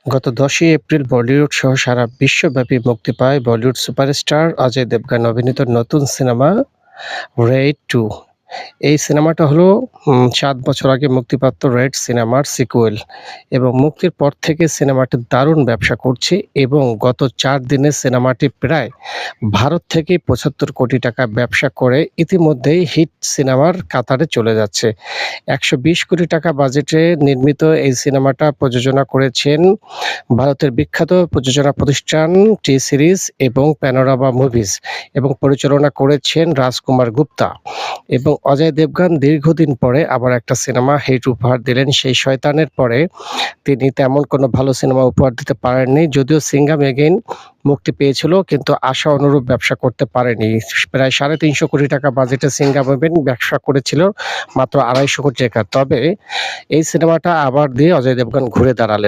গত ১০ই এপ্রিল বলিউড সহ সারা বিশ্বব্যাপী মুক্তি পায় বলিউড সুপারস্টার অজয় দেবগন অভিনীত নতুন সিনেমা 'রেইড 2'। এই সিনেমাটা হলো ৭ বছর আগে মুক্তিপ্রাপ্ত 'রেড' সিনেমার সিক্যুয়েল এবং মুক্তির পর থেকে সিনেমাটি দারুণ ব্যবসা করছে এবং গত ৪ দিনে সিনেমাটি প্রায় ভারত থেকে ৭৫ কোটি টাকা ব্যবসা করে ইতিমধ্যেই হিট সিনেমার কাতারে চলে যাচ্ছে। ১২০ কোটি টাকা বাজেটে নির্মিত এই সিনেমাটা প্রযোজনা করেছেন ভারতের বিখ্যাত প্রযোজনা প্রতিষ্ঠান টি সিরিজ এবং প্যানোরামা মুভিজ এবং পরিচালনা করেছেন রাজকুমার গুপ্তা। এবং অজয় দেবগন দীর্ঘদিন পরে আবার একটা সিনেমা হিট উপহার দিলেন। সেই 'শয়তানের' পরে তিনি তেমন কোনো ভালো সিনেমা উপহার দিতে পারেননি। যদিও 'সিঙ্ঘাম এগেইন' মুক্তি পেয়েছিল কিন্তু আশা অনুরূপ ব্যবসা করতে পারেনি। প্রায় ৩৫০ কোটি টাকা বাজেটে 'সিঙ্ঘাম এগেইন' ব্যবসা করেছিল মাত্র ২৫০ কোটি টাকা। তবে এই সিনেমাটা আবার দিয়ে অজয় দেবগন ঘুরে দাঁড়ালেন।